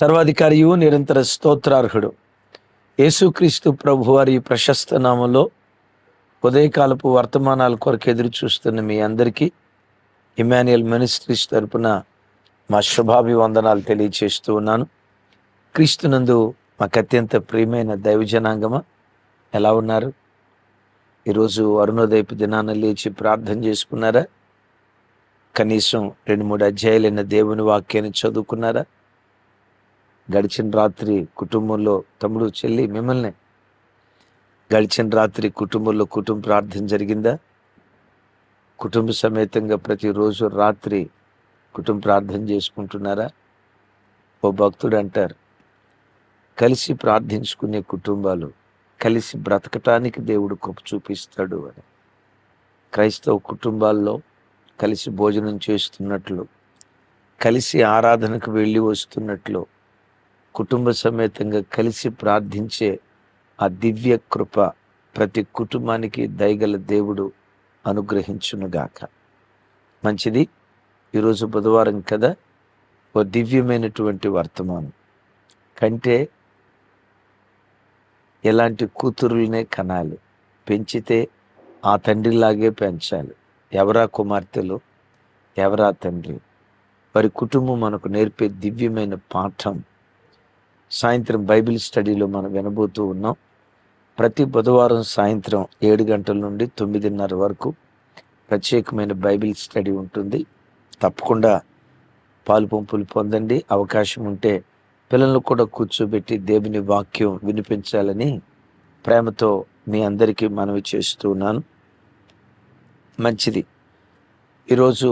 సర్వాధికారియు నిరంతర స్తోత్రార్హుడు యేసుక్రీస్తు ప్రభువారి ప్రశస్త నామంలో ఉదయకాలపు వర్తమానాల కొరకు ఎదురు చూస్తున్న మీ అందరికీ ఇమాన్యుయల్ మినిస్ట్రీస్ తరపున మా శుభాభివందనాలు తెలియచేస్తూ ఉన్నాను. క్రీస్తునందు మాకు అత్యంత ప్రియమైన దైవజనాంగమా, ఎలా ఉన్నారు? ఈరోజు అరుణోదయపు దినాన లేచి ప్రార్థన చేసుకున్నారా? కనీసం 2-3 అధ్యాయులైన దేవుని వాక్యాన్ని చదువుకున్నారా? గడిచిన రాత్రి కుటుంబంలో తమ్ముడు చెల్లి మిమ్మల్ని గడిచిన రాత్రి కుటుంబంలో కుటుంబ ప్రార్థన జరిగిందా? కుటుంబ సమేతంగా ప్రతిరోజు రాత్రి కుటుంబ ప్రార్థన చేసుకుంటున్నారా? ఓ భక్తుడు అంటారు, కలిసి ప్రార్థించుకునే కుటుంబాలు కలిసి బ్రతకటానికి దేవుడు కృప చూపిస్తాడు అని. క్రైస్తవ కుటుంబాల్లో కలిసి భోజనం చేస్తున్నట్లు, కలిసి ఆరాధనకు వెళ్ళి వస్తున్నట్లు, కుటుంబ సమేతంగా కలిసి ప్రార్థించే ఆ దివ్య కృప ప్రతి కుటుంబానికి దయగల దేవుడు అనుగ్రహించునుగాక. మంచిది. ఈరోజు బుధవారం కదా, ఓ దివ్యమైనటువంటి వర్తమానం. కంటే ఎలాంటి కూతురులనే కనాలి, పెంచితే ఆ తండ్రిలాగే పెంచాలి. ఎవరా కుమార్తెలు, ఎవరా తండ్రి, వారి కుటుంబం మనకు నేర్పే దివ్యమైన పాఠం సాయంత్రం బైబిల్ స్టడీలో మనం వినబోతూ ఉన్నాం. ప్రతి బుధవారం సాయంత్రం 7 గంటల నుండి 9:30 వరకు ప్రత్యేకమైన బైబిల్ స్టడీ ఉంటుంది. తప్పకుండా పాలు పంపులు పొందండి. అవకాశం ఉంటే పిల్లలను కూడా కూర్చోబెట్టి దేవుని వాక్యం వినిపించాలని ప్రేమతో మీ అందరికీ మనవి చేస్తూ ఉన్నాను. మంచిది. ఈరోజు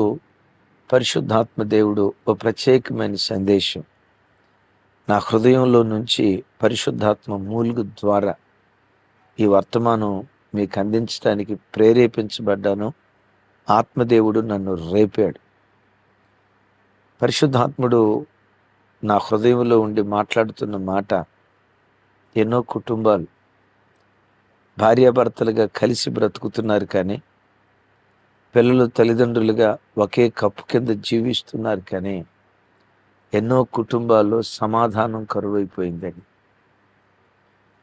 పరిశుద్ధాత్మ దేవుడు ఓ ప్రత్యేకమైన సందేశం నా హృదయంలో నుంచి పరిశుద్ధాత్మ మూలుగు ద్వారా ఈ వర్తమానం మీకు అందించడానికి ప్రేరేపించబడ్డాను. ఆత్మదేవుడు నన్ను రేపాడు. పరిశుద్ధాత్ముడు నా హృదయంలో ఉండి మాట్లాడుతున్న మాట, ఎన్నో కుటుంబాలు భార్యాభర్తలుగా కలిసి బ్రతుకుతున్నారు, కానీ పిల్లలు తల్లిదండ్రులుగా ఒకే కప్పు కింద జీవిస్తున్నారు, కానీ ఎన్నో కుటుంబాల్లో సమాధానం కరువైపోయిందని.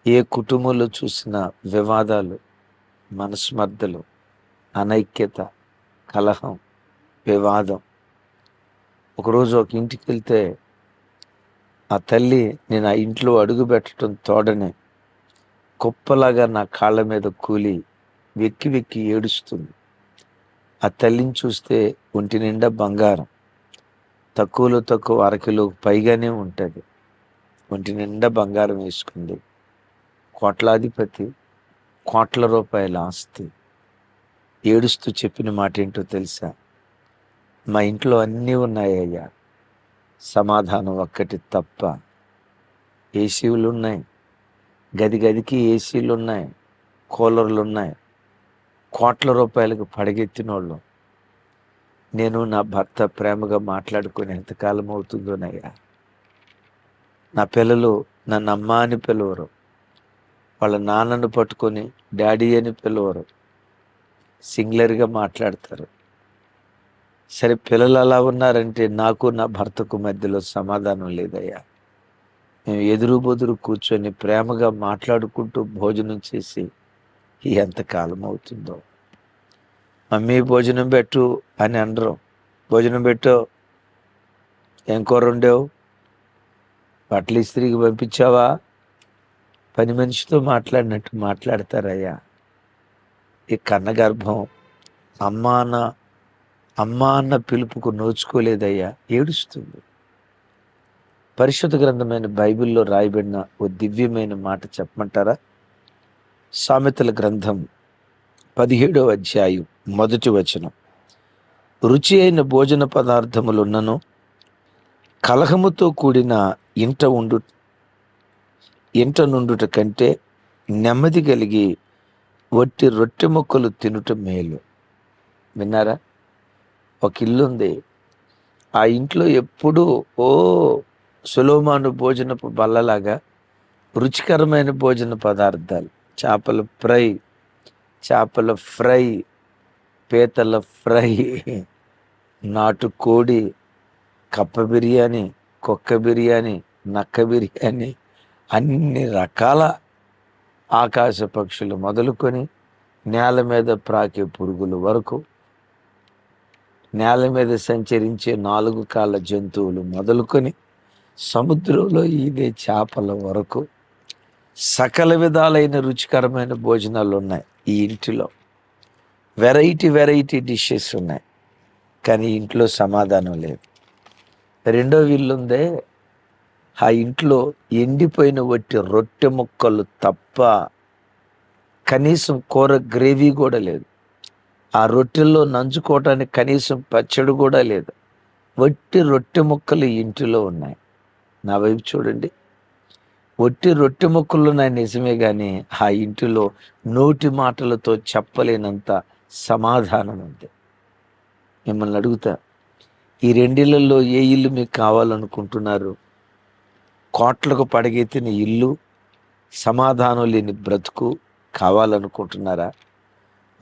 ఏ కుటుంబంలో చూసినా వివాదాలు, మనస్మర్ధలు, అనైక్యత, కలహం, వివాదం. ఒకరోజు ఒక ఇంటికి వెళ్తే ఆ తల్లి నేను ఆ ఇంట్లో అడుగు పెట్టడం తోడనే కుప్పలాగా నా కాళ్ళ మీద కూలి వెక్కి వెక్కి ఏడుస్తుంది. ఆ తల్లిని చూస్తే ఒంటి నిండా బంగారం, తక్కువలో తక్కువ 1/2 కిలోకు పైగానే ఉంటుంది. ఒంటి నిండా బంగారం వేసుకుంది. కోట్లాధిపతి, కోట్ల రూపాయల ఆస్తి. ఏడుస్తూ చెప్పిన మాట ఏంటో తెలుసా? మా ఇంట్లో అన్నీ ఉన్నాయ్యా, సమాధానం ఒక్కటి తప్ప. ఏసీలు ఉన్నాయి, గది గదికి ఏసీలు ఉన్నాయి, కూలర్లు ఉన్నాయి, కోట్ల రూపాయలకు పడగెత్తిన వాళ్ళు. నేను నా భర్త ప్రేమగా మాట్లాడుకుని ఎంతకాలం అవుతుందోనయ్యా. నా పిల్లలు నన్ను అమ్మ అని పిలవరు, వాళ్ళ నాన్నను పట్టుకొని డాడీ అని పిలవరు, సింగులర్గా మాట్లాడతారు. సరే, పిల్లలు అలా ఉన్నారంటే నాకు నా భర్తకు మధ్యలో సమాధానం లేదయ్యా. మేము ఎదురు బొదురు కూర్చొని ప్రేమగా మాట్లాడుకుంటూ భోజనం చేసి ఎంతకాలం అవుతుందో. మమ్మీ భోజనం పెట్టు అని అనరు. భోజనం పెట్టు, ఏం కూర వండావు, బట్టలు ఇస్త్రీకి పంపించావా, పని మనిషితో మాట్లాడినట్టు మాట్లాడతారయ్యా. ఈ కన్నగర్భం అమ్మా అన్న పిలుపుకు నోచుకోలేదయ్యా, ఏడుస్తుంది. పరిశుద్ధ గ్రంథమైన బైబిల్లో రాయబడిన ఓ దివ్యమైన మాట చెప్పమంటారా? సామెతల గ్రంథం 17వ అధ్యాయం 1వ వచనం. రుచి అయిన భోజన పదార్థములున్నను కలహముతో కూడిన ఇంట నుండుట కంటే నెమ్మది కలిగి వట్టి రొట్టె ముక్కలు తినుట మేలు. విన్నారా? ఒక ఇల్లు ఉంది, ఆ ఇంట్లో ఎప్పుడూ సొలొమోను భోజనపు బల్లలాగా రుచికరమైన భోజన పదార్థాలు, చేపల ఫ్రై, పీతల ఫ్రై, నాటుకోడి, కప్ప బిర్యానీ, కుక్క బిర్యానీ, నక్క బిర్యానీ, అన్ని రకాల ఆకాశ పక్షులు మొదలుకొని నేల మీద ప్రాకే పురుగుల వరకు, నేల మీద సంచరించే 4 కాళ్ళ జంతువులు మొదలుకొని సముద్రంలో ఈదే చేపల వరకు సకల విధాలైన రుచికరమైన భోజనాలు ఉన్నాయి ఈ ఇంటిలో. వెరైటీ డిషెస్ ఉన్నాయి, కానీ ఇంట్లో సమాధానం లేదు. రెండో ఇల్లుందే, ఆ ఇంట్లో ఎండిపోయిన వట్టి రొట్టె ముక్కలు తప్ప కనీసం కూర గ్రేవీ కూడా లేదు. ఆ రొట్టెల్లో నంచుకోవటానికి కనీసం పచ్చడి కూడా లేదు. వట్టి రొట్టె ముక్కలు ఇంటిలో ఉన్నాయి. నా వైపు చూడండి, వట్టి రొట్టె ముక్కలు ఉన్నాయి నిజమే, కానీ ఆ ఇంటిలో నోటి మాటలతో చెప్పలేనంత సమాధానం ఉంది. మిమ్మల్ని అడుగుతా, ఈ రెండిళ్లలో ఏ ఇల్లు మీకు కావాలనుకుంటున్నారు? కోట్లకు పడగెత్తిన ఇల్లు, సమాధానం లేని బ్రతుకు కావాలనుకుంటున్నారా?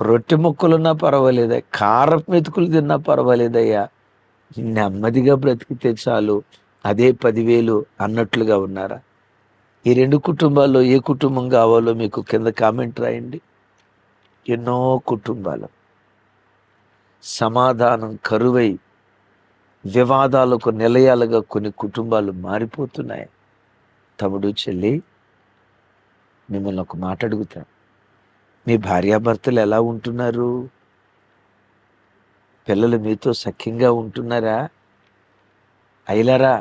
రొట్టె ముక్కలున్నా పర్వాలేదా, కారపు మెతుకులు తిన్నా పర్వాలేదయ్యా, నెమ్మదిగా బ్రతికితే చాలు, అదే 10,000 అన్నట్లుగా ఉన్నారా? ఈ 2 కుటుంబాల్లో ఏ కుటుంబం కావాలో మీకు కింద కామెంట్ రాయండి. ఎన్నో కుటుంబాలు సమాధానం కరువై వివాదాలకు నిలయాలుగా కొన్ని కుటుంబాలు మారిపోతున్నాయి. తమ్ముడు, చెల్లి, మిమ్మల్ని ఒక మాట అడుగుతా, మీ భార్యాభర్తలు ఎలా ఉంటున్నారు? పిల్లలు మీతో సఖ్యంగా ఉంటున్నారా? అయిలారా,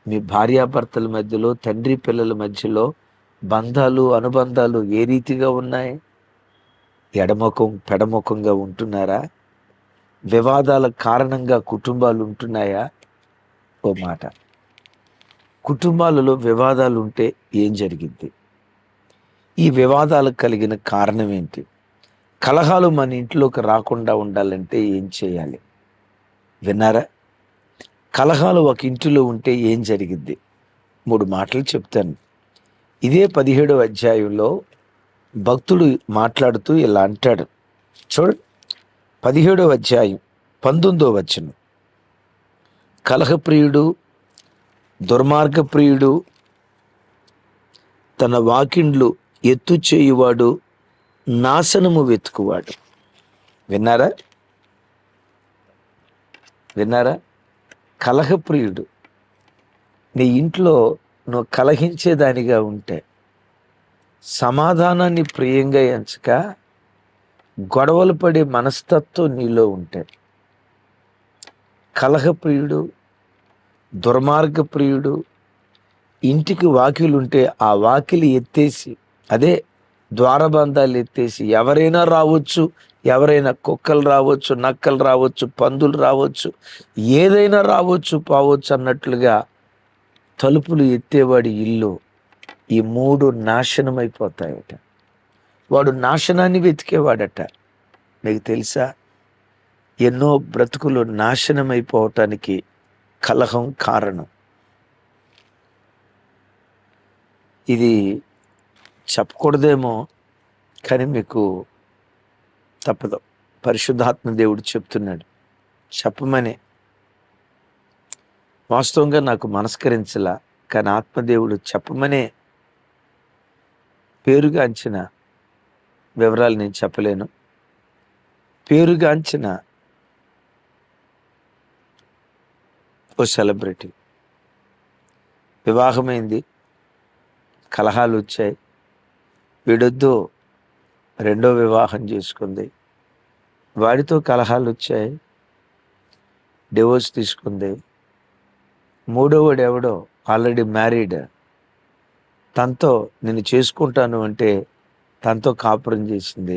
మీ భార్యాభర్తల మధ్యలో, తండ్రి పిల్లల మధ్యలో బంధాలు, అనుబంధాలు ఏ రీతిగా ఉన్నాయి? ఎడముఖం పెడముఖంగా ఉంటున్నారా? వివాదాల కారణంగా కుటుంబాలు ఉంటున్నాయా? ఓ మాట, కుటుంబాలలో వివాదాలు ఉంటే ఏం జరిగింది? ఈ వివాదాలకు కలిగిన కారణం ఏంటి? కలహాలు మన ఇంట్లోకి రాకుండా ఉండాలంటే ఏం చేయాలి? విన్నారా? కలహాలు ఒక ఇంటిలో ఉంటే ఏం జరిగింది? 3 మాటలు చెప్తాను. ఇదే 17వ అధ్యాయంలో భక్తుడు మాట్లాడుతూ ఇలా అంటాడు. చూడండి, 17వ అధ్యాయం 19వ వచనం. కలహప్రియుడు, దుర్మార్గప్రియుడు, తన వాకిండ్లు ఎత్తు చేయువాడు, నాశనము వెతుకువాడు. విన్నారా? కలహప్రియుడు. నీ ఇంట్లో నువ్వు కలహించేదానిగా ఉంటే, సమాధానాన్ని ప్రియంగా ఎంచక గొడవలు పడే మనస్తత్వం నీలో ఉంటే, కలహప్రియుడు, దుర్మార్గప్రియుడు, ఇంటికి వాకిలుంటే ఆ వాకిలి ఎత్తేసి, అదే ద్వారబంధాలు ఎత్తేసి, ఎవరైనా రావచ్చు, ఎవరైనా కుక్కలు రావచ్చు, నక్కలు రావచ్చు, పందులు రావచ్చు, ఏదైనా రావచ్చు పోవచ్చు అన్నట్లుగా తలుపులు ఎత్తేవాడి ఇల్లు ఈ 3 నాశనమైపోతాయట. వాడు నాశనాన్ని వెతికేవాడట. మీకు తెలుసా, ఎన్నో బ్రతుకులు నాశనమైపోవటానికి కలహం కారణం. ఇది చెప్పకూడదేమో, కానీ మీకు తప్పదు. పరిశుద్ధాత్మ దేవుడు చెప్తున్నాడు చెప్పమని. వాస్తవంగా నాకు మనస్కరించలా, కానీ ఆత్మదేవుడు చెప్పమనే. పేరుగాంచిన వివరాలు నేను చెప్పలేను. పేరుగాంచిన ఓ సెలబ్రిటీ వివాహమైంది, కలహాలు వచ్చాయి, వీడొద్దు, రెండో వివాహం చేసుకుంది, వాడితో కలహాలు వచ్చాయి, డివోర్స్ తీసుకుంది. మూడోవాడు ఎవడో ఆల్రెడీ మ్యారీడ్, తనతో నేను చేసుకుంటాను అంటే తనతో కాపురం చేసింది.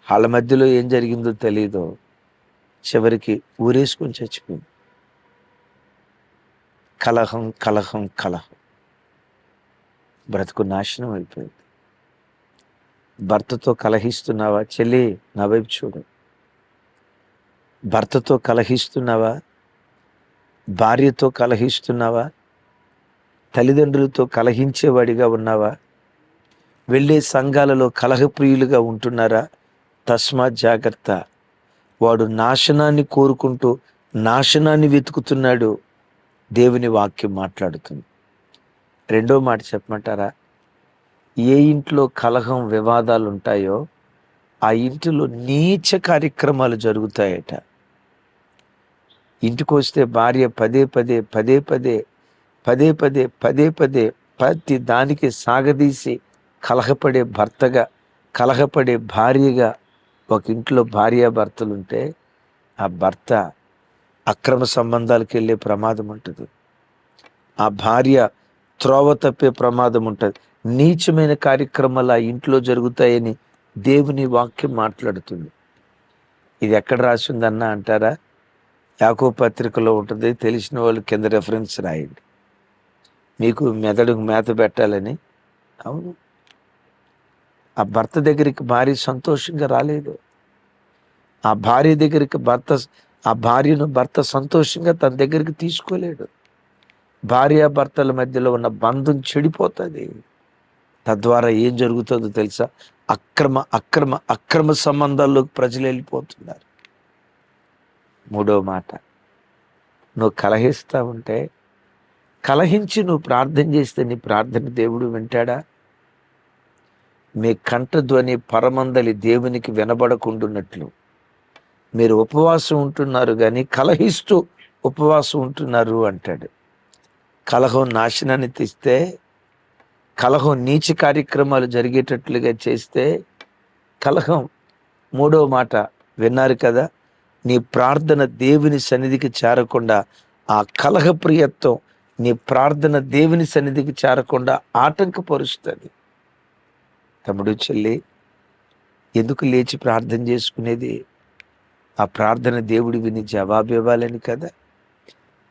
వాళ్ళ మధ్యలో ఏం జరిగిందో తెలీదు, చివరికి ఊరేసుకొని చచ్చిపోయింది. కలహం కలహం కలహం, బ్రతుకు నాశనం అయిపోయింది. భర్తతో కలహిస్తున్నావా? చెల్లి, నా వైపు చూడు. భర్తతో కలహిస్తున్నావా? భార్యతో కలహిస్తున్నావా? తల్లిదండ్రులతో కలహించేవాడిగా ఉన్నావా? వెళ్ళే సంఘాలలో కలహప్రియులుగా ఉంటున్నారా? తస్మాత్ జాగ్రత్త. వాడు నాశనాన్ని కోరుకుంటూ నాశనాన్ని వెతుకుతున్నాడు. దేవుని వాక్యం మాట్లాడుతుంది. రెండో మాట చెప్పమంటారా? ఏ ఇంట్లో కలహం వివాదాలు ఉంటాయో ఆ ఇంటిలో నీచ కార్యక్రమాలు జరుగుతాయట. ఇంటికి వస్తే భార్య పదే పదే పదే పదే పదే పదే పదే పదే ప్రతి దానికి సాగదీసి కలహపడే భర్తగా, కలహపడే భార్యగా ఒక ఇంట్లో భార్యాభర్తలుంటే ఆ భర్త అక్రమ సంబంధాలకు వెళ్ళే ప్రమాదం ఉంటుంది. ఆ భార్య త్రోవ తప్పే ప్రమాదం ఉంటుంది. నీచమైన కార్యక్రమాలు ఆ ఇంట్లో జరుగుతాయని దేవుని వాక్యం మాట్లాడుతుంది. ఇది ఎక్కడ రాసిందన్నా అంటారా? యాకోబు పత్రికలో ఉంటుంది. తెలిసిన వాళ్ళు కింద రెఫరెన్స్ రాయండి. మీకు మెదడుకు మేత పెట్టాలని. అవును, ఆ భర్త దగ్గరికి భార్య సంతోషంగా రాలేదు. ఆ భార్య దగ్గరికి ఆ భార్యను భర్త సంతోషంగా తన దగ్గరికి తీసుకోలేడు. భార్యాభర్తల మధ్యలో ఉన్న బంధం చెడిపోతుంది. తద్వారా ఏం జరుగుతుందో తెలుసా? అక్రమ అక్రమ అక్రమ సంబంధాల్లోకి ప్రజలు వెళ్ళిపోతున్నారు. మూడో మాట, నువ్వు కలహిస్తా ఉంటే, కలహించి నువ్వు ప్రార్థన చేస్తే నీ ప్రార్థన దేవుడు వింటాడా? మీ కంఠధ్వని పరమందలి దేవునికి వినబడకుండున్నట్లు మీరు ఉపవాసం ఉంటున్నారు కానీ కలహిస్తూ ఉపవాసం ఉంటున్నారు అంటాడు. కలహం నాశనాన్ని తెస్తే, కలహం నీచ కార్యక్రమాలు జరిగేటట్లుగా చేస్తే, కలహం మూడో మాట విన్నారు కదా, నీ ప్రార్థన దేవుని సన్నిధికి చేరకుండా, ఆ కలహ ప్రియత్వం నీ ప్రార్థన దేవుని సన్నిధికి చేరకుండా ఆటంకపరుస్తుంది. తమ్ముడు, చెల్లి, ఎందుకు లేచి ప్రార్థన చేసుకునేది? ఆ ప్రార్థన దేవుడు విని జవాబు ఇవ్వాలని కదా.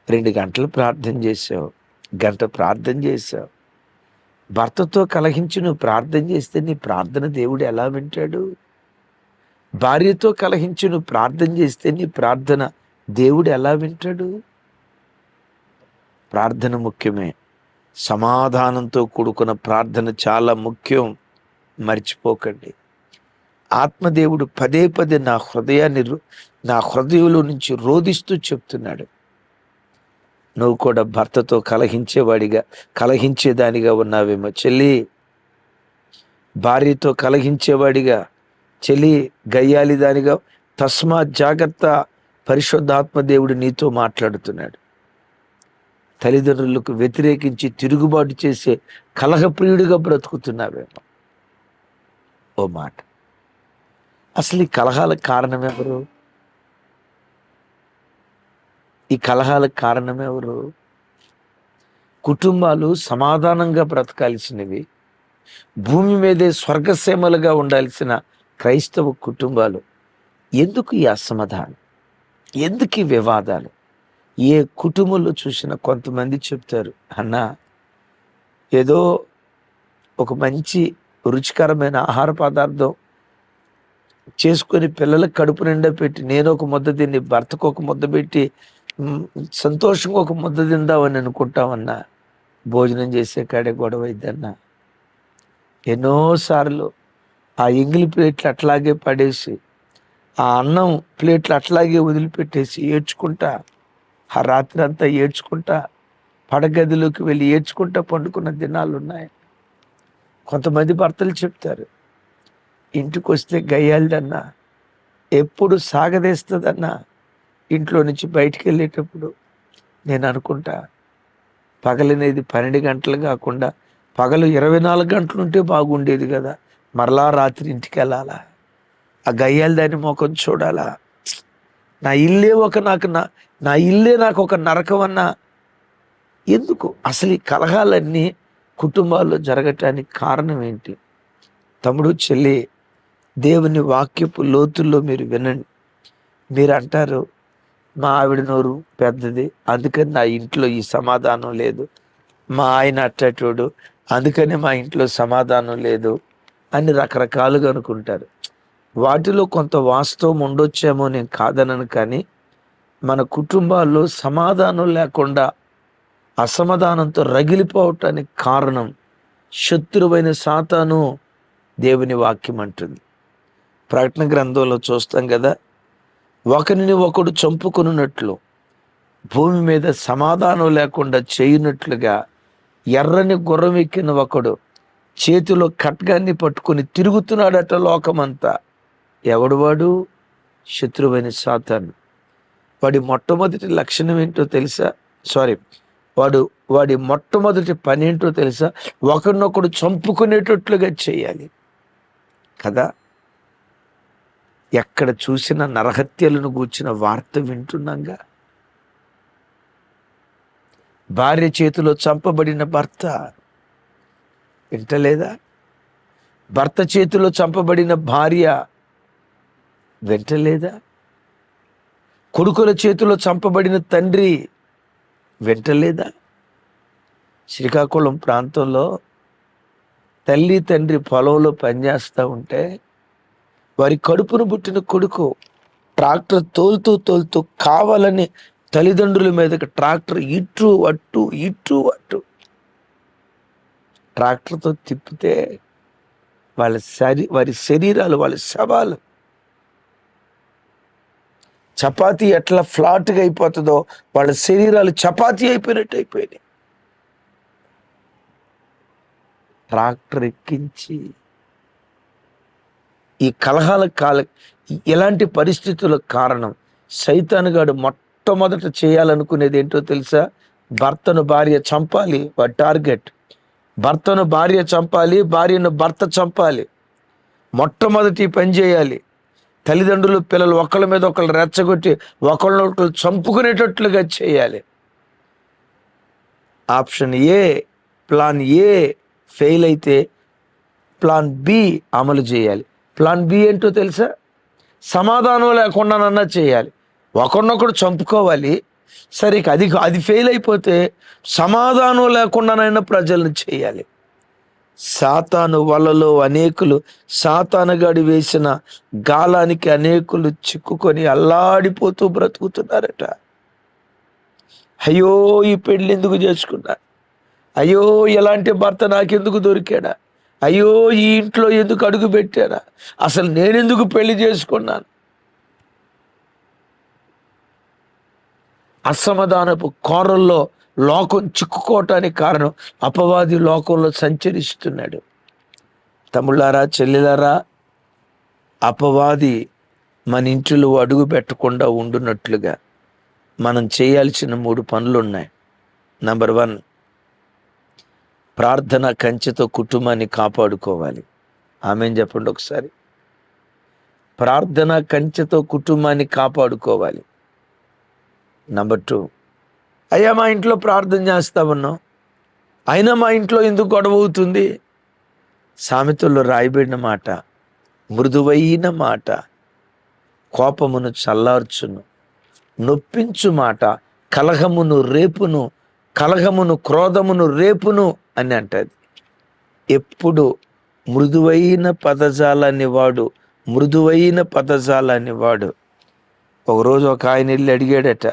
2 గంటలు ప్రార్థన చేసావు, గంట ప్రార్థన చేసావు. భర్తతో కలహించి నువ్వు ప్రార్థన చేస్తే నీ ప్రార్థన దేవుడు ఎలా వింటాడు? భార్యతో కలహించి నువ్వు ప్రార్థన చేస్తే నీ ప్రార్థన దేవుడు ఎలా వింటాడు? ప్రార్థన ముఖ్యమే. సమాధానంతో కూడుకున్న ప్రార్థన చాలా ముఖ్యం. మర్చిపోకండి. ఆత్మదేవుడు పదే పదే నా హృదయంలో నుంచి రోదిస్తూ చెప్తున్నాడు. నువ్వు కూడా భర్తతో కలహించేదానిగా ఉన్నావేమో చెల్లి. భార్యతో కలహించేవాడిగా, చెల్లి గయ్యాలి దానిగా, తస్మాత్ జాగ్రత్త. పరిశుద్ధాత్మ దేవుడు నీతో మాట్లాడుతున్నాడు. తల్లిదండ్రులకు వ్యతిరేకించి తిరుగుబాటు చేసే కలహప్రియుడిగా బ్రతుకుతున్నావేమో. ఓ మాట, అసలు ఈ కలహాలకు కారణం ఎవరు? ఈ కలహాలకు కారణం ఎవరు? కుటుంబాలు సమాధానంగా బ్రతకాల్సినవి, భూమి మీదే స్వర్గసీమలుగా ఉండాల్సిన క్రైస్తవ కుటుంబాలు ఎందుకు ఈ అసమాధానం? ఎందుకు ఈ వివాదాలు? ఏ కుటుంబంలో చూసినా కొంతమంది చెప్తారు, అన్నా ఏదో ఒక మంచి రుచికరమైన ఆహార పదార్థం చేసుకొని పిల్లలకు కడుపు నిండా పెట్టి, నేను ఒక ముద్ద తిని భర్తకు ఒక ముద్ద పెట్టి సంతోషంగా ఒక ముద్ద తిందామని అనుకుంటామన్నా, భోజనం చేసే కాడే గొడవ అయిద్దన్నా. ఎన్నోసార్లు ఆ ఎంగిలి ప్లేట్లు అట్లాగే పడేసి, ఆ అన్నం ప్లేట్లు అట్లాగే వదిలిపెట్టేసి ఏడ్చుకుంటా, ఆ రాత్రి అంతా ఏడ్చుకుంటా, పడగదిలోకి వెళ్ళి ఏడ్చుకుంటా పండుకున్న దినాలు ఉన్నాయి. కొంతమంది భర్తలు చెప్తారు, ఇంటికి వస్తే గయ్యాలదన్నా, ఎప్పుడు సాగదేస్తుందన్నా. ఇంట్లో నుంచి బయటికి వెళ్ళేటప్పుడు నేను అనుకుంటా, పగలనేది 12 గంటలు కాకుండా పగలు 24 గంటలు ఉంటే బాగుండేది కదా. మరలా రాత్రి ఇంటికి వెళ్ళాలా? ఆ గయ్యాల దాని ముఖం చూడాలా? నా ఇల్లే నాకు ఒక నరకం అన్నా. ఎందుకు అసలు ఈ కలహాలన్నీ కుటుంబాల్లో జరగటానికి కారణం ఏంటి? తమ్ముడు, చెల్లి, దేవుని వాక్యపు లోతుల్లో మీరు వినండి. మీరు అంటారు, మా ఆవిడ నోరు పెద్దది అందుకని నా ఇంట్లో ఈ సమాధానం లేదు, మా ఆయన అట్టటోడు అందుకని మా ఇంట్లో సమాధానం లేదు అని రకరకాలుగా అనుకుంటారు. వాటిలో కొంత వాస్తవం ఉండొచ్చేమో, నేను కాదనను. కానీ మన కుటుంబాల్లో సమాధానం లేకుండా అసమాధానంతో రగిలిపోవటానికి కారణం శత్రువైన సాతాను. దేవుని వాక్యం అంటుంది. ప్రకటన గ్రంథంలో చూస్తాం కదా, ఒకరిని ఒకడు చంపుకొనున్నట్లు భూమి మీద సమాధానం లేకుండా చేయనట్లుగా ఎర్రని గుర్రం ఎక్కిన ఒకడు చేతిలో ఖడ్గాన్ని పట్టుకుని తిరుగుతున్నాడట లోకమంతా. ఎవడు వాడు? శత్రువైన సాతాను. వాడి మొట్టమొదటి లక్షణం ఏంటో తెలుసా? వాడి మొట్టమొదటి పని ఏంటో తెలుసా? ఒకరినొకడు చంపుకునేటట్లుగా చేయాలి కదా. ఎక్కడ చూసిన నరహత్యలను గూర్చిన వార్త వింటున్నాగా. భార్య చేతిలో చంపబడిన భర్త వింటలేదా? భర్త చేతిలో చంపబడిన భార్య వింటలేదా? కొడుకుల చేతిలో చంపబడిన తండ్రి వింటలేదా? శ్రీకాకుళం ప్రాంతంలో తల్లి తండ్రి పొలంలో పనిచేస్తూ ఉంటే వారి కడుపును పుట్టిన కొడుకు ట్రాక్టర్ తోలుతూ కావాలని తల్లిదండ్రుల మీదకి ట్రాక్టర్ ఇటు అట్టు ట్రాక్టర్తో తిప్పితే వారి శరీరాలు, వాళ్ళ శవాలు చపాతీ ఎట్లా ఫ్లాట్గా అయిపోతుందో వాళ్ళ శరీరాలు చపాతీ అయిపోయినట్టు అయిపోయినాయి. ట్రాక్టర్ ఎక్కించి ఈ కలహాల ఇలాంటి పరిస్థితులకు కారణం సైతానుగాడు మొట్టమొదట చేయాలనుకునేది ఏంటో తెలుసా? భర్తను భార్య చంపాలి. వాడి టార్గెట్ భర్తను భార్య చంపాలి, భార్యను భర్త చంపాలి. మొట్టమొదటి పని చేయాలి. తల్లిదండ్రులు పిల్లలు ఒకళ్ళ మీద ఒకళ్ళు రెచ్చగొట్టి ఒకళ్ళనొకళ్ళు చంపుకునేటట్లుగా చేయాలి. Option A, plan A fail అయితే ప్లాన్ బి అమలు చేయాలి. ప్లాన్ బి ఏంటో తెలుసా? సమాధానం లేకుండానన్నా చేయాలి. ఒకరినొకడు చంపుకోవాలి. సరే, అది ఫెయిల్ అయిపోతే సమాధానం లేకుండానైనా ప్రజలను చేయాలి. సాతాను వలలో అనేకులు, సాతానుగాడి వేసిన గాలానికి అనేకులు చిక్కుకొని అల్లాడిపోతూ బ్రతుకుతున్నారట. అయ్యో, ఈ పెళ్ళి ఎందుకు చేసుకున్నా? అయ్యో, ఎలాంటి భర్త నాకెందుకు దొరికాడా? అయ్యో, ఈ ఇంట్లో ఎందుకు అడుగు పెట్టాడా? అసలు నేనెందుకు పెళ్లి చేసుకున్నాను? అసమాధానపు కోరల్లో లోకం చిక్కుకోవటానికి కారణం అపవాది లోకంలో సంచరిస్తున్నాడు. తమ్ముళ్ళారా, చెల్లెలారా, అపవాది మన ఇంటిలో అడుగు పెట్టకుండా ఉండునట్లుగా మనం చేయాల్సిన 3 పనులు ఉన్నాయి. నంబర్ 1, ప్రార్థన కంచెతో కుటుంబాన్ని కాపాడుకోవాలి. ఆమేన్ చెప్పండి ఒకసారి. ప్రార్థన కంచెతో కుటుంబాన్ని కాపాడుకోవాలి. నంబర్ 2, అయ్యా మా ఇంట్లో ప్రార్థన చేస్తా ఉన్నాం, అయినా మా ఇంట్లో ఎందుకు గొడవ అవుతుంది? సామెతల్లో రాయబడిన మాట, మృదువైన మాట కోపమును చల్లార్చును, నొప్పించు మాట కలహమును రేపును, కలహమును క్రోధమును రేపును అని అంటది. ఎప్పుడు మృదువైన పదజాలాన్ని వాడు. ఒకరోజు ఒక ఆయన వెళ్ళి అడిగాడట,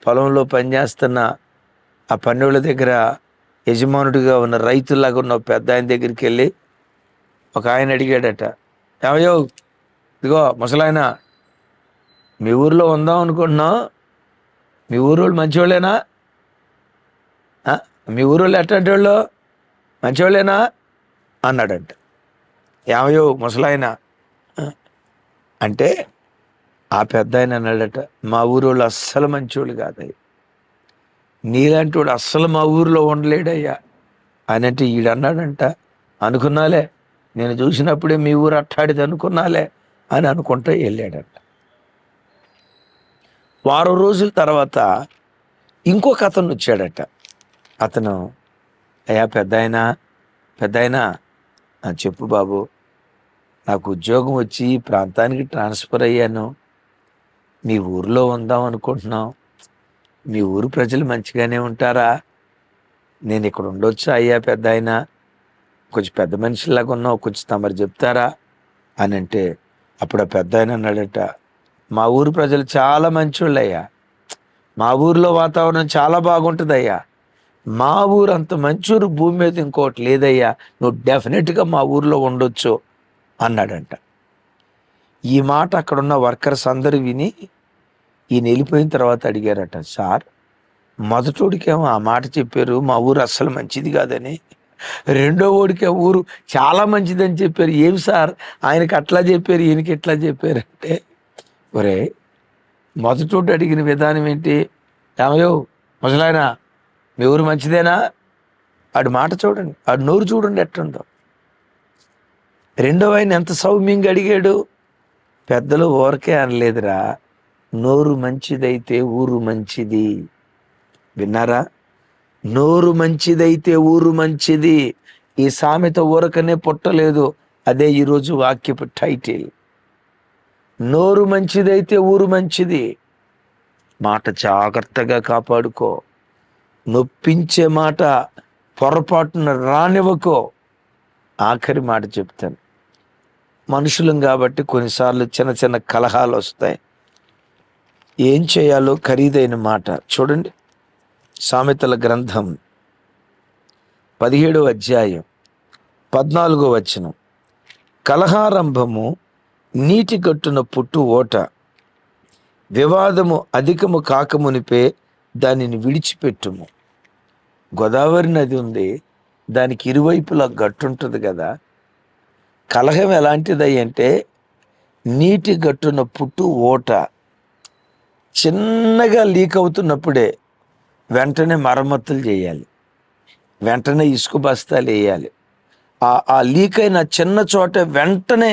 పొలంలో పనిచేస్తున్న ఆ పన్నోళ్ళ దగ్గర యజమానుడిగా ఉన్న రైతులాగా ఉన్న పెద్ద ఆయన దగ్గరికి వెళ్ళి ఒక ఆయన అడిగాడట, ఏమయ్యో, ఇదిగో ముసలాయన, మీ ఊర్లో ఉందాం అనుకుంటున్నావు, మీ ఊరోళ్ళు మంచివాళ్ళేనా? మీ ఊరోళ్ళు ఎట్లాంటి వాళ్ళు, మంచివాళ్ళేనా అన్నాడంట. ఏమయ్యో ముసలాయన అంటే ఆ పెద్ద ఆయన అన్నాడట, మా ఊరోళ్ళు అస్సలు మంచివాళ్ళు కాదయ్యా, నీలాంటి వాడు అస్సలు మా ఊరిలో ఉండలేడయ్యా అని అంటే ఈడన్నాడంట, అనుకున్నాలే, నేను చూసినప్పుడే మీ ఊరు అట్టాడిది అనుకున్నాలే అని అనుకుంటా వెళ్ళాడంట. వారం రోజుల తర్వాత ఇంకొక అతను వచ్చాడట. అతను, అయ్యా పెద్దాయనా చెప్పు బాబు, నాకు ఉద్యోగం వచ్చి ఈ ప్రాంతానికి ట్రాన్స్ఫర్ అయ్యాను, మీ ఊరిలో ఉందాం అనుకుంటున్నాం, మీ ఊరు ప్రజలు మంచిగానే ఉంటారా? నేను ఇక్కడ ఉండొచ్చా అయ్యా పెద్దాయనా? కొంచెం పెద్ద మనిషిలాగా ఉన్నావు, కొంచెం తమరు చెప్తారా అని అంటే అప్పుడు ఆ పెద్ద ఆయన అన్నాడట, మా ఊరు ప్రజలు చాలా మంచోళ్ళయ్యా, మా ఊరిలో వాతావరణం చాలా బాగుంటుందయ్యా, మా ఊరు అంత మంచూరు భూమి మీద ఇంకోటి లేదయ్యా, నువ్వు డెఫినెట్గా మా ఊరిలో ఉండొచ్చు అన్నాడంట. ఈ మాట అక్కడున్న వర్కర్స్ అందరూ విని ఈయన వెళ్ళిపోయిన తర్వాత అడిగారట, సార్ మొదటోడికేమో ఆ మాట చెప్పారు, మా ఊరు అస్సలు మంచిది కాదని. రెండో ఓడికే ఊరు చాలా మంచిదని చెప్పారు. ఏమి సార్ ఆయనకి అట్లా చెప్పారు, ఈయనకి ఎట్లా చెప్పారు అంటే, ఒరే మొదటోడు అడిగిన విధానం ఏంటి? ఏమయ్యో ముసలాయన మీ ఊరు మంచిదేనా? ఆడి మాట చూడండి, ఆడి నోరు చూడండి ఎట్టుందో. రెండో ఆయన ఎంత సౌమ్యంగా అడిగాడు. పెద్దలు ఊరకే అనలేదురా, నోరు మంచిదైతే ఊరు మంచిది. విన్నారా? నోరు మంచిదైతే ఊరు మంచిది. ఈ సామెత ఊరకనే పుట్టలేదు, అదే ఈరోజు వాక్యపు టైటిల్. నోరు మంచిదైతే ఊరు మంచిది. మాట జాగ్రత్తగా కాపాడుకో. నొప్పించే మాట పొరపాటున రానివ్వకో. ఆఖరి మాట చెప్తాను, మనుషులం కాబట్టి కొన్నిసార్లు చిన్న చిన్న కలహాలు వస్తాయి. ఏం చేయాలో ఖరీదైన మాట చూడండి. సామెతల గ్రంథం 17వ అధ్యాయం 14వ వచనం. కలహారంభము నీటి గట్టున పుట్టు ఓట, వివాదము అధికము కాకమునిపే దానిని విడిచిపెట్టుము. గోదావరి నది ఉంది, దానికి ఇరువైపులా గట్టు ఉంటుంది కదా. కలహం ఎలాంటిది అంటే నీటి గట్టున పుట్టు ఓట. చిన్నగా లీక్ అవుతున్నప్పుడే వెంటనే మరమ్మతులు చేయాలి, వెంటనే ఇసుక బస్తాలు వేయాలి. ఆ లీక్ అయిన చిన్న చోట వెంటనే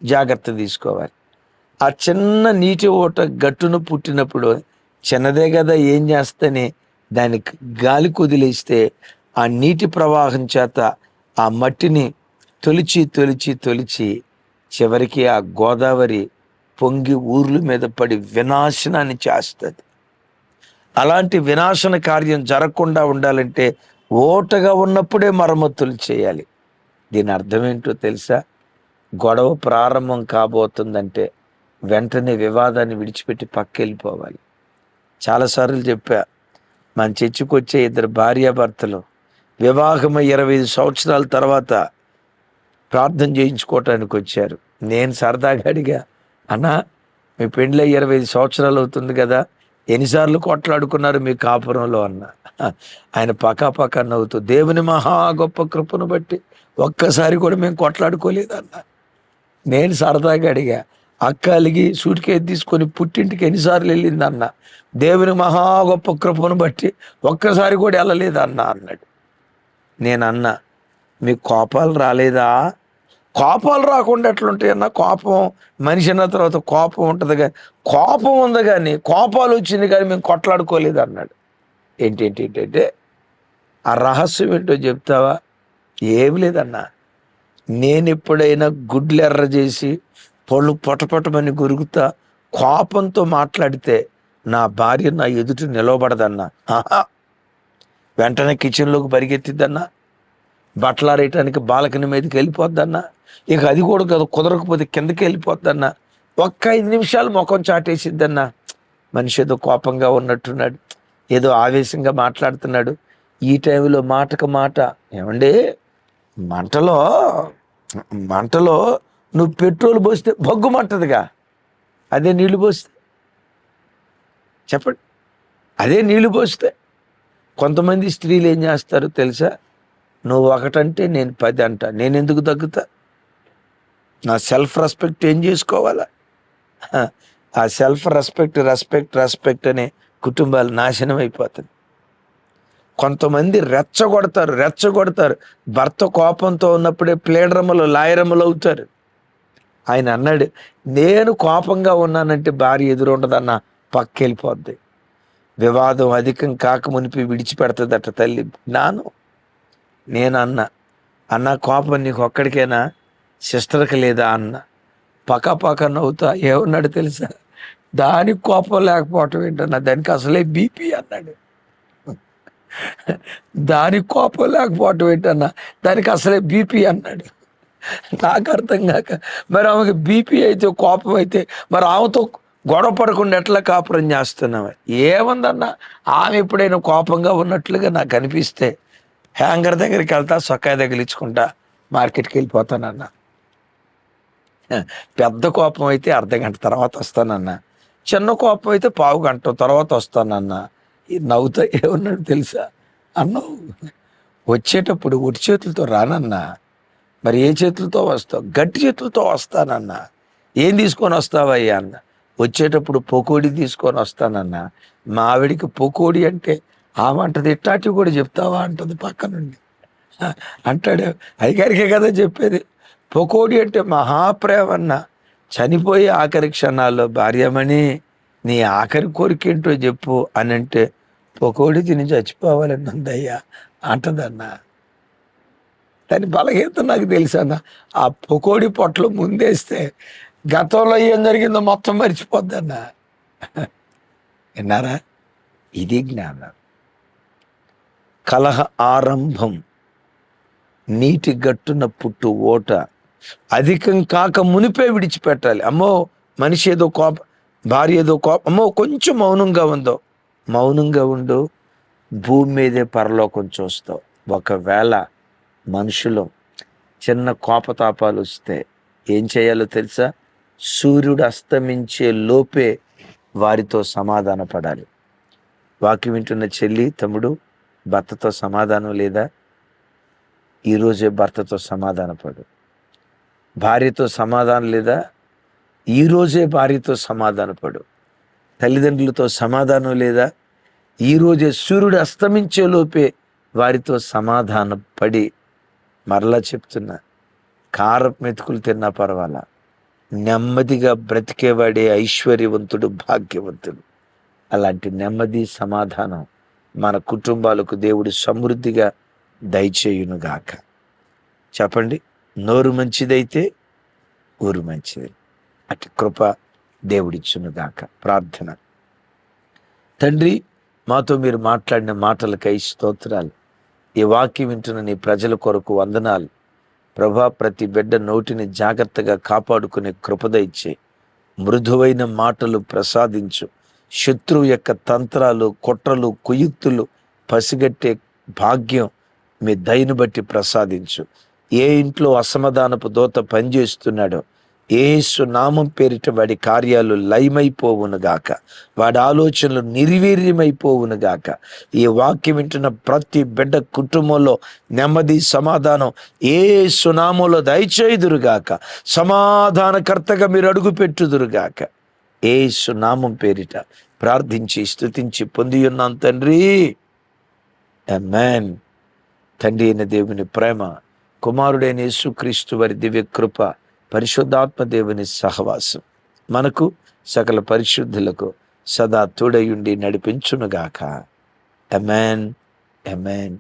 జాగ్రత్త తీసుకోవాలి. ఆ చిన్న నీటి ఓట గట్టును పుట్టినప్పుడు చిన్నదే కదా, ఏం చేస్తని దానికి గాలి కుదిలేస్తే ఆ నీటి ప్రవాహం చేత ఆ మట్టిని తొలిచి తొలిచి తొలిచి చివరికి ఆ గోదావరి పొంగి ఊర్ల మీద పడి వినాశనాన్ని చేస్తుంది. అలాంటి వినాశన కార్యం జరగకుండా ఉండాలంటే ఓటగా ఉన్నప్పుడే మరమ్మతులు చేయాలి. దీని అర్థం ఏంటో తెలుసా? గొడవ ప్రారంభం కాబోతుందంటే వెంటనే వివాదాన్ని విడిచిపెట్టి పక్కెళ్ళిపోవాలి. చాలాసార్లు చెప్పా, మన చర్చికి వచ్చే ఇద్దరు భార్యాభర్తలు వివాహమై 25 సంవత్సరాల తర్వాత ప్రార్థన చేయించుకోవటానికి వచ్చారు. నేను సరదాగా అడిగా, అన్నా మీ పెండ్లై 25 సంవత్సరాలు అవుతుంది కదా, ఎన్నిసార్లు కొట్లాడుకున్నారు మీ కాపురంలో అన్న. ఆయన పకాపకా నవ్వుతూ, దేవుని మహా గొప్ప కృపను బట్టి ఒక్కసారి కూడా మేము కొట్లాడుకోలేదన్న. నేను సరదాగా అడిగా, అక్క అలిగి సూట్ కేసు తీసుకొని పుట్టింటికి ఎన్నిసార్లు వెళ్ళిందన్న. దేవుని మహా గొప్ప కృపను బట్టి ఒక్కసారి కూడా వెళ్ళలేదన్న అన్నాడు. నేను అన్నా, మీకు కోపాలు రాలేదా? కోపాలు రాకుండా ఎట్లుంటాయన్నా? కోపం మనిషి అన్న తర్వాత కోపం ఉంటుంది, కానీ కోపం ఉంది కానీ కోపాలు వచ్చింది కానీ మేము కొట్లాడుకోలేదు అన్నాడు. ఏంటంటే ఆ రహస్యం ఏంటో చెప్తావా? ఏమి లేదన్నా, నేను ఎప్పుడైనా గుడ్లు ఎర్ర చేసి పళ్ళు పొటపొటమని గురుగుతా కోపంతో మాట్లాడితే నా భార్య నా ఎదుట నిలవబడదన్నా. ఆహా, వెంటనే కిచెన్లోకి పరిగెత్తిద్దన్నా, బట్టలారేయటానికి బాల్కనీ మీదకి వెళ్ళిపోద్దన్నా, ఇక అది కూడా కదా కుదరకపోతే కిందకి వెళ్ళిపోద్దన్నా, ఒక్క 5 నిమిషాలు ముఖం చాటేసిద్దన్నా. మనిషి ఏదో కోపంగా ఉన్నట్టున్నాడు, ఏదో ఆవేశంగా మాట్లాడుతున్నాడు. ఈ టైంలో మాటకు మాట, ఏమండి మంటలో మంటలో నువ్వు పెట్రోల్ పోస్తే బొగ్గుమంటదిగా, అదే నీళ్లు పోస్తే చెప్పండి, అదే నీళ్లు పోస్తే. కొంతమంది స్త్రీలు ఏం చేస్తారు తెలుసా? నువ్వు 1 అంటే నేను 10 అంట, నేను ఎందుకు తగ్గుతా? నా సెల్ఫ్ రెస్పెక్ట్ ఏం చేసుకోవాలా? ఆ సెల్ఫ్ రెస్పెక్ట్ అనే కుటుంబాలు నాశనం అయిపోతుంది. కొంతమంది రెచ్చగొడతారు. భర్త కోపంతో ఉన్నప్పుడే ప్లేడరమ్మలు లాయరమ్మలు అవుతారు. ఆయన అన్నాడు, నేను కోపంగా ఉన్నానంటే భార్య ఎదురుండదన్న, పక్కెళ్ళిపోద్ది. వివాదం అధికం కాకమునిపి విడిచిపెడుతుందట తల్లి. నేను అన్న కోపం నీకు ఒక్కడికేనా, సిస్టర్కి లేదా అన్న. పక్క నవ్వుతా ఏమన్నాడు తెలుసా? దానికి కోపం లేకపోవటం ఏంటన్నా, దానికి అసలే బీపీ అన్నాడు. దానికి కోపం లేకపోవటం ఏంటన్నా, దానికి అసలే బీపీ అన్నాడు. నాకు అర్థం కాక, మరి ఆమెకి బీపీ అయితే కోపం అయితే మరి ఆమెతో గొడవ పడకుండా ఎట్లా కాపురం చేస్తున్నావు? ఏముందన్నా, ఆమె ఎప్పుడైనా కోపంగా ఉన్నట్లుగా నాకు అనిపిస్తే హ్యాంగర్ దగ్గరికి వెళ్తా, సొక్కాయ తగిలించుకుంటా మార్కెట్కి వెళ్ళిపోతానన్నా. పెద్ద కోపం అయితే అర్ధగంట తర్వాత వస్తానన్నా. చిన్న కోపం అయితే పావు గంట తర్వాత వస్తానన్నా. ఈ నవ్వుతా ఏమన్నాడు తెలుసా? అన్నావు వచ్చేటప్పుడు ఒట్టి చేతులతో రానన్నా. మరి ఏ చేతులతో వస్తావు? గట్టి చేతులతో వస్తానన్నా. ఏం తీసుకొని వస్తావయ్యా అన్న. వచ్చేటప్పుడు పకోడీ తీసుకొని వస్తానన్నా. మా ఆవిడికి పకోడీ అంటే ఆమంటది, ఇట్టాటి కూడా చెప్తావా అంటది పక్క నుండి. అంటాడు, అయ్యగారికే కదా చెప్పేది. పకోడీ అంటే మహాప్రేమన్న. చనిపోయే ఆఖరి క్షణాల్లో భార్యమణి నీ ఆఖరి కోరికేంటో చెప్పు అని అంటే, పకోడీ తిని చచ్చిపోవాలని ఉందయ్యా అంటదన్నా. దాని బలహీనత నాకు తెలుసన్న. ఆ పకోడీ పొట్టలు ముందేస్తే గతంలో ఏం జరిగిందో మొత్తం మర్చిపోద్దన్నా. విన్నారా? ఇది జ్ఞానం. కలహ ఆరంభం నీటి గట్టున పుట్టు ఓట, అధికం కాక మునిపే విడిచిపెట్టాలి. అమ్మో మనిషి ఏదో కోప, భార్య ఏదో కోప, అమ్మో కొంచెం మౌనంగా ఉండు, భూమి మీదే పరలోకం చూస్తావు. ఒకవేళ మనుషులు చిన్న కోపతాపాలు వస్తే ఏం చేయాలో తెలుసా? సూర్యుడు అస్తమించే లోపే వారితో సమాధాన పడాలి. వాక్యం వింటున్న చెల్లి, తమ్ముడు, భర్తతో సమాధానం లేదా? ఈరోజే భర్తతో సమాధానపడు. భార్యతో సమాధానం లేదా? ఈరోజే భార్యతో సమాధానపడు. తల్లిదండ్రులతో సమాధానం లేదా? ఈరోజే సూర్యుడు అస్తమించే లోపే వారితో సమాధాన పడి, మరలా చెప్తున్నా, కారపు మెతుకులు తిన్నా పర్వాలా, నెమ్మదిగా బ్రతికేవాడే ఐశ్వర్యవంతుడు, భాగ్యవంతుడు. అలాంటి నెమ్మది, సమాధానం మన కుటుంబాలకు దేవుడు సమృద్ధిగా దయచేయునుగాక. చెప్పండి, నోరు మంచిదైతే ఊరు మంచిది. అటు కృప దేవుడిచ్చునుగాక. ప్రార్థన. తండ్రి, మాతో మీరు మాట్లాడిన మాటలకై స్తోత్రాలు. ఈ వాక్యం వింటున్న నీ ప్రజల కొరకు వందనాలు ప్రభా. ప్రతి బిడ్డ నోటిని జాగ్రత్తగా కాపాడుకునే కృపద ఇచ్చే, మృదువైన మాటలు ప్రసాదించు. శత్రువు యొక్క తంత్రాలు, కుట్రలు, కుయుక్తులు పసిగట్టే భాగ్యం మీ దయను బట్టి ప్రసాదించు. ఏ ఇంట్లో అసమాధానపు దోత పనిచేస్తున్నాడో యేసు నామం పేరిట వాడి కార్యాలు లయమైపోవునుగాక, వాడి ఆలోచనలు నిర్వీర్యమైపోవునుగాక. ఈ వాక్యం వింటున్న ప్రతి బిడ్డ కుటుంబంలో నెమ్మది, సమాధానం యేసు నామంలో దయచేయుదురుగాక. సమాధానకర్తగా మీరు అడుగు పెట్టుదురుగాక. యేసు నామం పేరిట ప్రార్థించి స్తుతించి పొంది ఉన్నాం తండ్రి. ఆమేన్. తండ్రి అయిన దేవుని ప్రేమ, కుమారుడైన యేసుక్రీస్తు వారి దివ్య కృప, పరిశుద్ధాత్మ దేవుని సహవాసం మనకు సకల పరిశుద్ధులకు సదా తోడయుండి నడిపించునుగాక. ఆమేన్, ఆమేన్,